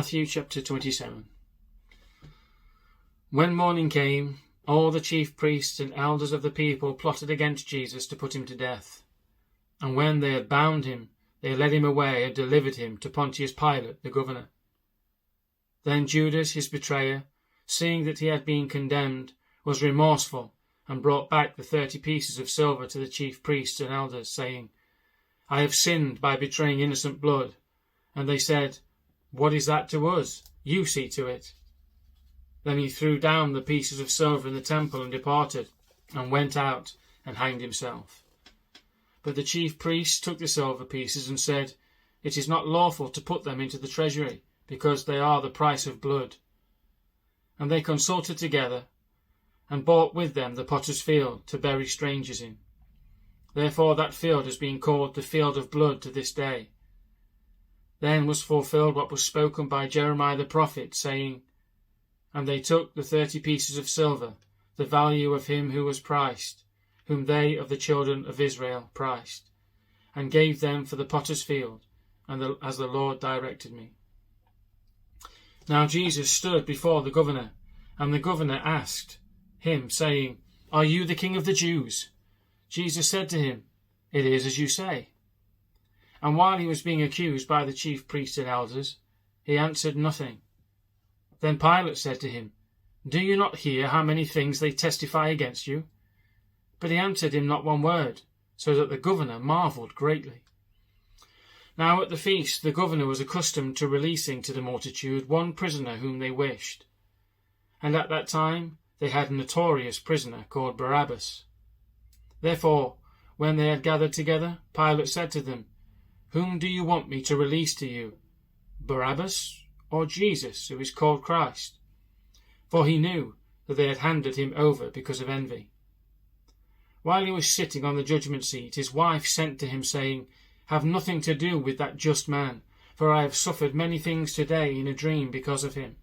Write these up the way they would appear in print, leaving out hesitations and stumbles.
Matthew chapter 27. When morning came, all the chief priests and elders of the people plotted against Jesus to put him to death. And when they had bound him, they led him away and delivered him to Pontius Pilate, the governor. Then Judas, his betrayer, seeing that he had been condemned, was remorseful, and brought back the 30 pieces of silver to the chief priests and elders, saying, I have sinned by betraying innocent blood. And they said, What is that to us? You see to it. Then he threw down the pieces of silver in the temple and departed, and went out and hanged himself. But the chief priests took the silver pieces and said, It is not lawful to put them into the treasury, because they are the price of blood. And they consulted together, and bought with them the potter's field to bury strangers in. Therefore that field has been called the field of blood to this day. Then was fulfilled what was spoken by Jeremiah the prophet, saying, And they took the 30 pieces of silver, the value of him who was priced, whom they of the children of Israel priced, and gave them for the potter's field, as the Lord directed me. Now Jesus stood before the governor, and the governor asked him, saying, Are you the king of the Jews? Jesus said to him, It is as you say. And while he was being accused by the chief priests and elders, he answered nothing. Then Pilate said to him, Do you not hear how many things they testify against you? But he answered him not one word, so that the governor marvelled greatly. Now at the feast the governor was accustomed to releasing to the multitude one prisoner whom they wished. And at that time they had a notorious prisoner called Barabbas. Therefore, when they had gathered together, Pilate said to them, Whom do you want me to release to you, Barabbas or Jesus, who is called Christ? For he knew that they had handed him over because of envy. While he was sitting on the judgment seat, his wife sent to him, saying, Have nothing to do with that just man, for I have suffered many things today in a dream because of him.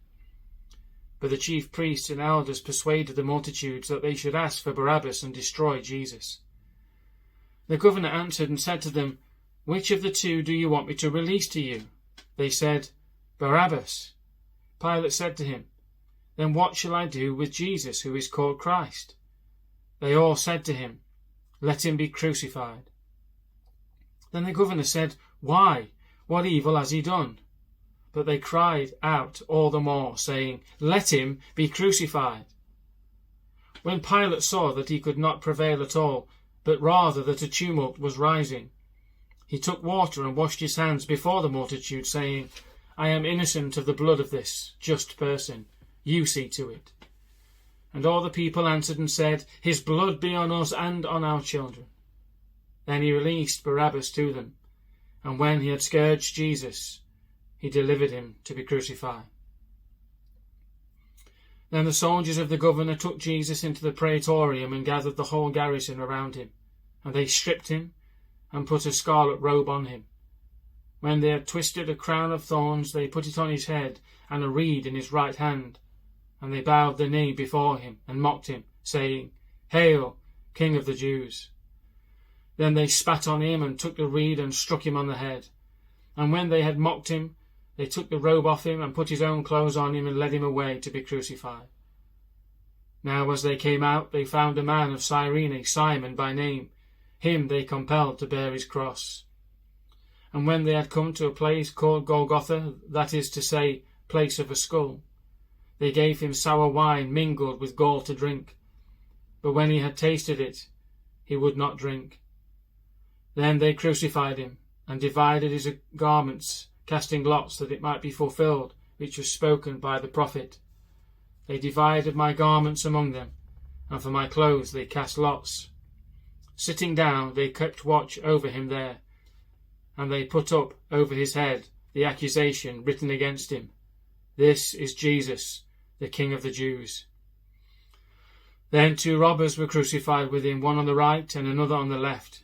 But the chief priests and elders persuaded the multitudes that they should ask for Barabbas and destroy Jesus. The governor answered and said to them, Which of the two do you want me to release to you? They said, Barabbas. Pilate said to him, Then what shall I do with Jesus, who is called Christ? They all said to him, Let him be crucified. Then the governor said, Why? What evil has he done? But they cried out all the more, saying, Let him be crucified. When Pilate saw that he could not prevail at all, but rather that a tumult was rising, he took water and washed his hands before the multitude, saying, I am innocent of the blood of this just person. You see to it. And all the people answered and said, His blood be on us and on our children. Then he released Barabbas to them, and when he had scourged Jesus, he delivered him to be crucified. Then the soldiers of the governor took Jesus into the praetorium and gathered the whole garrison around him, and they stripped him and put a scarlet robe on him. When they had twisted a crown of thorns, they put it on his head and a reed in his right hand, and they bowed the knee before him and mocked him, saying, Hail, King of the Jews! Then they spat on him and took the reed and struck him on the head. And when they had mocked him, they took the robe off him and put his own clothes on him and led him away to be crucified. Now as they came out, they found a man of Cyrene, Simon by name. Him they compelled to bear his cross. And when they had come to a place called Golgotha, that is to say, place of a skull, they gave him sour wine mingled with gall to drink. But when he had tasted it, he would not drink. Then they crucified him, and divided his garments, casting lots, that it might be fulfilled, which was spoken by the prophet. They divided my garments among them, and for my clothes they cast lots. Sitting down, they kept watch over him there, and they put up over his head the accusation written against him, This is Jesus, the King of the Jews. Then 2 robbers were crucified with him, one on the right and another on the left.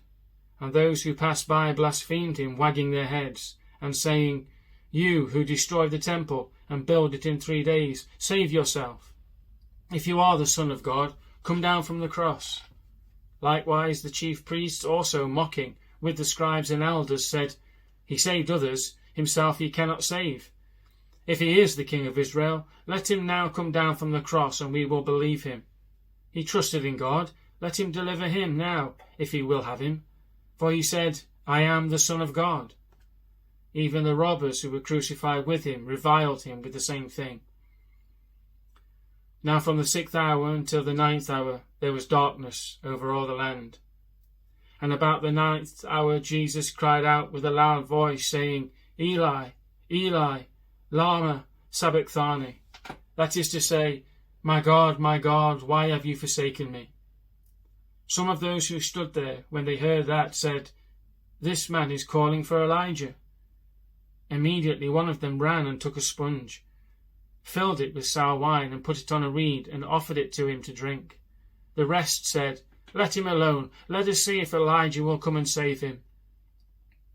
And those who passed by blasphemed him, wagging their heads, and saying, You who destroyed the temple and build it in 3 days, save yourself. If you are the Son of God, come down from the cross. Likewise the chief priests also, mocking with the scribes and elders, said, He saved others, himself he cannot save. If he is the King of Israel, let him now come down from the cross, and we will believe him. He trusted in God. Let him deliver him now, if he will have him. For he said, I am the Son of God. Even the robbers who were crucified with him reviled him with the same thing. Now from the 6th hour until the 9th hour there was darkness over all the land. And about the 9th hour Jesus cried out with a loud voice, saying, Eli, Eli, lama sabachthani. That is to say, my God, why have you forsaken me? Some of those who stood there, when they heard that, said, This man is calling for Elijah. Immediately one of them ran and took a sponge, filled it with sour wine, and put it on a reed, and offered it to him to drink. The rest said, Let him alone. Let us see if Elijah will come and save him.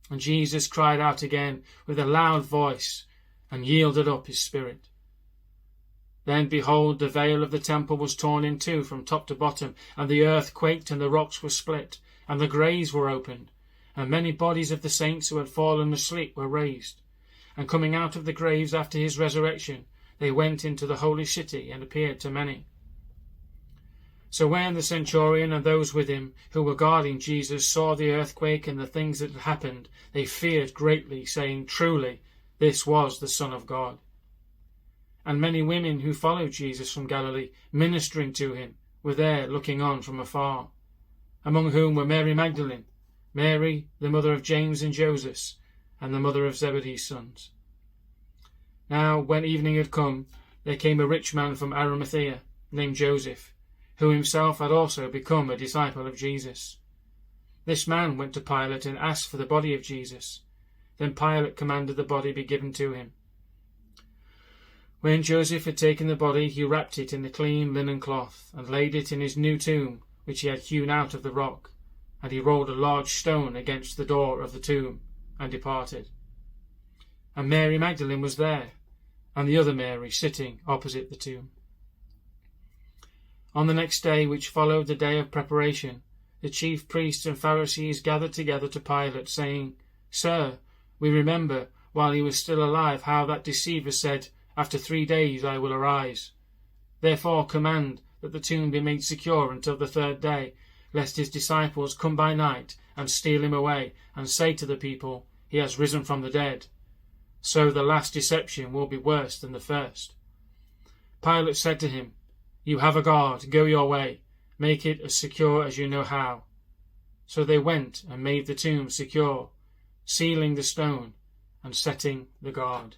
And Jesus cried out again with a loud voice, and yielded up his spirit. Then, behold, the veil of the temple was torn in two from top to bottom, and the earth quaked, and the rocks were split, and the graves were opened, and many bodies of the saints who had fallen asleep were raised. And coming out of the graves after his resurrection, they went into the holy city and appeared to many. So when the centurion and those with him who were guarding Jesus saw the earthquake and the things that had happened, they feared greatly, saying, Truly, this was the Son of God. And many women who followed Jesus from Galilee, ministering to him, were there looking on from afar, among whom were Mary Magdalene, Mary, the mother of James and Joseph, and the mother of Zebedee's sons. Now, when evening had come, there came a rich man from Arimathea, named Joseph, who himself had also become a disciple of Jesus. This man went to Pilate and asked for the body of Jesus. Then Pilate commanded the body be given to him. When Joseph had taken the body, he wrapped it in a clean linen cloth, and laid it in his new tomb, which he had hewn out of the rock. And he rolled a large stone against the door of the tomb, and departed. And Mary Magdalene was there, and the other Mary sitting opposite the tomb. On the next day, which followed the day of preparation, the chief priests and Pharisees gathered together to Pilate, saying, Sir, we remember, while he was still alive, how that deceiver said, After 3 days I will arise. Therefore command that the tomb be made secure until the 3rd day, lest his disciples come by night and steal him away, and say to the people, He has risen from the dead. So the last deception will be worse than the first. Pilate said to him, You have a guard, go your way, make it as secure as you know how. So they went and made the tomb secure, sealing the stone and setting the guard.